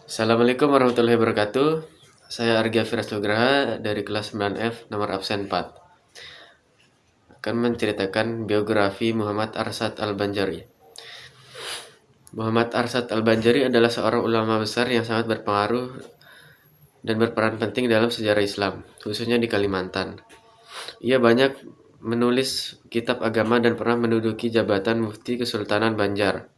Assalamualaikum warahmatullahi wabarakatuh. Saya Arga Firas Nugraha dari kelas 9F nomor absen 4. Akan menceritakan biografi Muhammad Arsad Al-Banjari. Muhammad Arsad Al-Banjari adalah seorang ulama besar yang sangat berpengaruh dan berperan penting dalam sejarah Islam, khususnya di Kalimantan. Ia banyak menulis kitab agama dan pernah menduduki jabatan Mufti Kesultanan Banjar.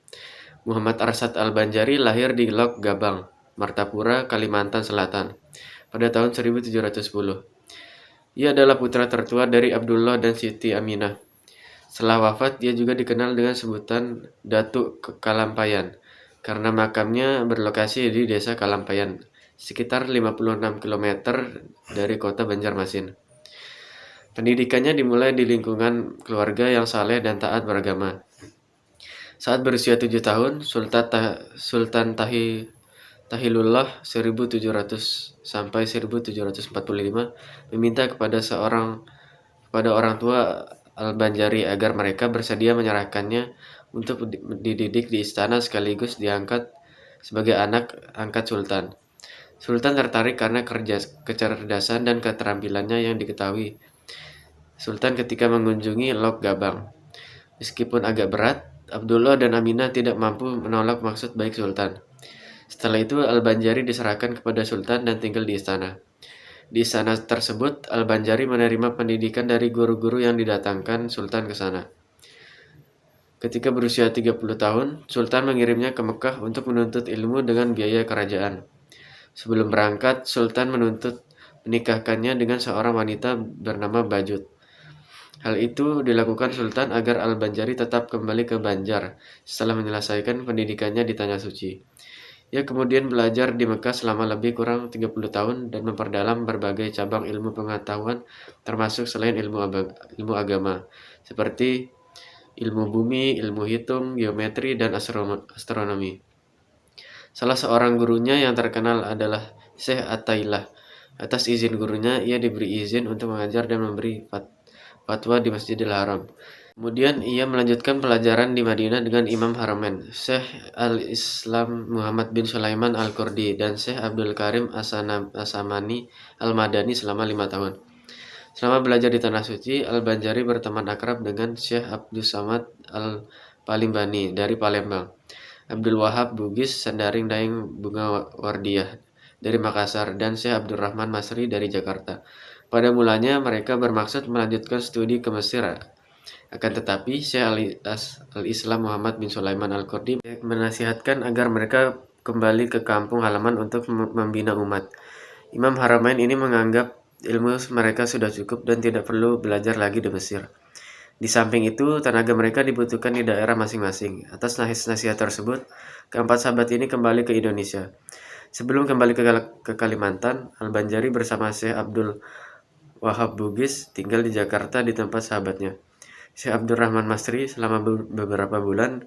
Muhammad Arsad Al-Banjari lahir di Lok Gabang, Martapura, Kalimantan Selatan pada tahun 1710. Ia adalah putra tertua dari Abdullah dan Siti Aminah. Setelah wafat, ia juga dikenal dengan sebutan Datuk Kalampayan karena makamnya berlokasi di desa Kalampayan, sekitar 56 km dari kota Banjarmasin. Pendidikannya dimulai di lingkungan keluarga yang saleh dan taat beragama. Saat berusia 7 tahun, Sultan Tahilullah 1700 sampai 1745 meminta kepada orang tua Al-Banjari agar mereka bersedia menyerahkannya untuk dididik di istana sekaligus diangkat sebagai anak angkat Sultan. Sultan tertarik karena kecerdasan dan keterampilannya yang diketahui Sultan ketika mengunjungi Lok Gabang. Meskipun agak berat, Abdullah dan Aminah tidak mampu menolak maksud baik Sultan. Setelah itu, Al-Banjari diserahkan kepada Sultan dan tinggal di istana. Di istana tersebut, Al-Banjari menerima pendidikan dari guru-guru yang didatangkan Sultan ke sana. Ketika berusia 30 tahun, Sultan mengirimnya ke Mekah untuk menuntut ilmu dengan biaya kerajaan. Sebelum berangkat, Sultan menuntut menikahkannya dengan seorang wanita bernama Bajut. Hal itu dilakukan Sultan agar Al-Banjari tetap kembali ke Banjar setelah menyelesaikan pendidikannya di Tanah Suci. Ia kemudian belajar di Mekah selama lebih kurang 30 tahun dan memperdalam berbagai cabang ilmu pengetahuan termasuk selain ilmu agama seperti ilmu bumi, ilmu hitung, geometri, dan astronomi. Salah seorang gurunya yang terkenal adalah Syekh Attailah. Atas izin gurunya, ia diberi izin untuk mengajar dan memberi fatwa di Masjidil Haram. Kemudian ia melanjutkan pelajaran di Madinah dengan Imam Haramain, Syekh Al-Islam Muhammad bin Sulaiman Al-Qurdi dan Syekh Abdul Karim Asamani Al-Madani selama 5 tahun. Selama belajar di Tanah Suci, Al-Banjari berteman akrab dengan Syekh Abdul Samad Al-Palimbani dari Palembang, Abdul Wahab Bugis Sandaring Daeng Bunga Wardiyah dari Makassar, dan Syekh Abdurrahman Masri dari Jakarta. Pada mulanya mereka bermaksud melanjutkan studi ke Mesir. Akan tetapi, Syekh Al-Islam Muhammad bin Sulaiman Al-Qurdi menasihatkan agar mereka kembali ke kampung halaman untuk membina umat. Imam Haramain ini menganggap ilmu mereka sudah cukup dan tidak perlu belajar lagi di Mesir. Di samping itu, tenaga mereka dibutuhkan di daerah masing-masing. Atas nasihat tersebut, keempat sahabat ini kembali ke Indonesia. Sebelum kembali ke Kalimantan, Al-Banjari bersama Syekh Abdul Wahab Bugis tinggal di Jakarta di tempat sahabatnya, Syekh Abdurrahman Masri, selama beberapa bulan.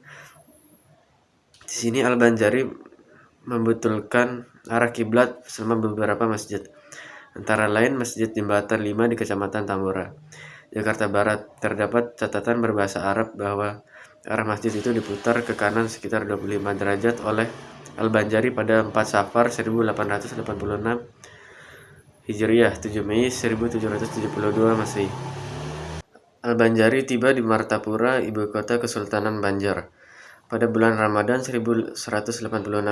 Di sini Al-Banjari membetulkan arah kiblat selama beberapa masjid, antara lain Masjid Jembatan 5 di Kecamatan Tambora, Jakarta Barat. Terdapat catatan berbahasa Arab bahwa arah masjid itu diputar ke kanan sekitar 25 derajat oleh Al-Banjari pada 4 Safar 1886 Hijriah, 7 Mei 1772 Masehi. Al-Banjari tiba di Martapura, ibu kota Kesultanan Banjar, pada bulan Ramadan 1186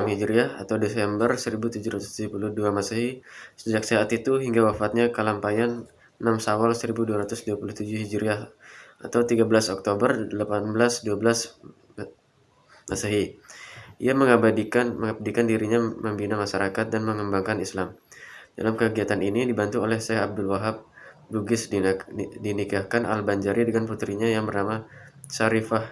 Hijriah atau Desember 1772 Masehi. Sejak saat itu hingga wafatnya Kalampayan 6 Syawal 1227 Hijriah atau 13 Oktober 1812 Masehi. Ia mengabdikan dirinya membina masyarakat dan mengembangkan Islam. Dalam kegiatan ini dibantu oleh Syekh Abdul Wahab Bugis. Dinikahkan Al-Banjari dengan putrinya yang bernama Syarifah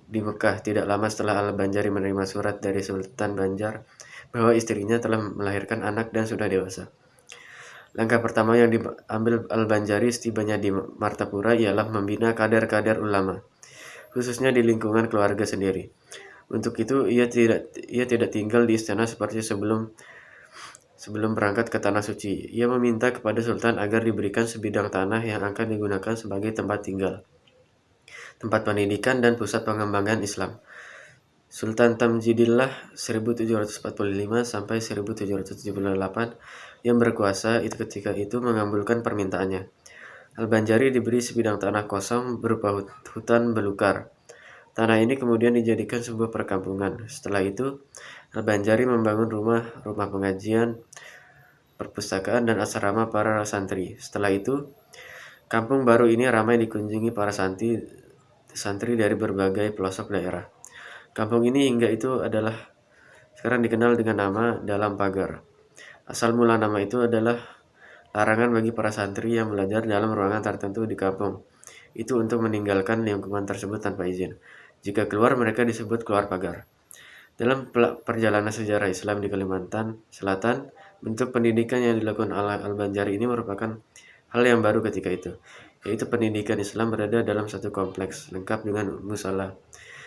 di Mekah. Tidak lama setelah Al-Banjari menerima surat dari Sultan Banjar bahwa istrinya telah melahirkan anak dan sudah dewasa. Langkah pertama yang diambil Al-Banjari setibanya di Martapura ialah membina kader-kader ulama, khususnya di lingkungan keluarga sendiri. Untuk itu ia tidak tinggal di istana seperti sebelum berangkat ke Tanah Suci. Ia meminta kepada Sultan agar diberikan sebidang tanah yang akan digunakan sebagai tempat tinggal, tempat pendidikan, dan pusat pengembangan Islam. Sultan Tamjidillah 1745 sampai 1778 yang berkuasa itu ketika itu mengabulkan permintaannya. Al-Banjari diberi sebidang tanah kosong berupa hutan belukar. Tanah ini kemudian dijadikan sebuah perkampungan. Setelah itu, Al-Banjari membangun rumah pengajian, perpustakaan, dan asrama para santri. Setelah itu, kampung baru ini ramai dikunjungi para santri dari berbagai pelosok daerah. Kampung ini hingga itu adalah sekarang dikenal dengan nama Dalam Pagar. Asal mula nama itu adalah larangan bagi para santri yang belajar dalam ruangan tertentu di kampung itu untuk meninggalkan lingkungan tersebut tanpa izin. Jika keluar, mereka disebut keluar pagar. Dalam perjalanan sejarah Islam di Kalimantan Selatan, bentuk pendidikan yang dilakukan Al-Banjari ini merupakan hal yang baru ketika itu, yaitu pendidikan Islam berada dalam satu kompleks, lengkap dengan musala,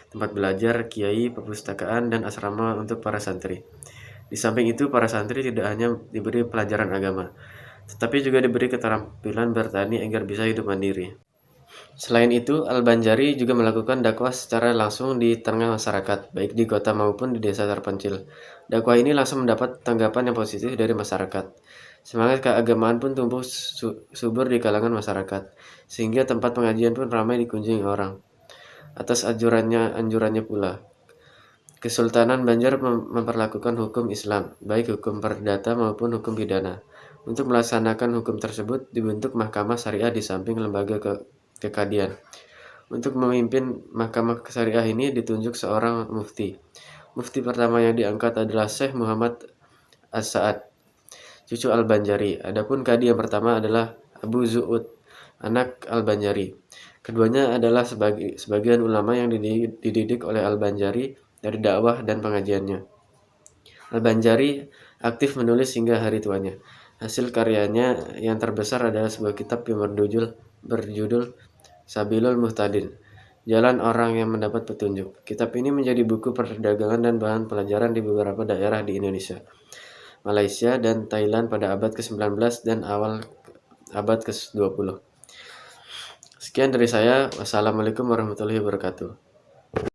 tempat belajar, kiai, perpustakaan, dan asrama untuk para santri. Di samping itu, para santri tidak hanya diberi pelajaran agama, tetapi juga diberi keterampilan bertani agar bisa hidup mandiri. Selain itu, Al-Banjari juga melakukan dakwah secara langsung di tengah masyarakat, baik di kota maupun di desa terpencil. Dakwah ini langsung mendapat tanggapan yang positif dari masyarakat. Semangat keagamaan pun tumbuh subur di kalangan masyarakat, sehingga tempat pengajian pun ramai dikunjungi orang. Atas anjurannya pula, Kesultanan Banjar memperlakukan hukum Islam, baik hukum perdata maupun hukum pidana. Untuk melaksanakan hukum tersebut, dibentuk mahkamah syariah di samping lembaga kekadian. Untuk memimpin mahkamah syariah ini ditunjuk seorang mufti. Mufti pertama yang diangkat adalah Syekh Muhammad As-Sa'ad, cucu Al-Banjari. Adapun kadi yang pertama adalah Abu Zu'ud, anak Al-Banjari. Keduanya adalah sebagian ulama yang dididik oleh Al-Banjari dari dakwah dan pengajiannya. Al-Banjari aktif menulis hingga hari tuanya. Hasil karyanya yang terbesar adalah sebuah kitab yang berjudul Sabilul Muhtadin, Jalan Orang yang Mendapat Petunjuk. Kitab ini menjadi buku perdagangan dan bahan pelajaran di beberapa daerah di Indonesia, Malaysia, dan Thailand pada abad ke-19 dan awal abad ke-20. Sekian dari saya. Wassalamualaikum warahmatullahi wabarakatuh.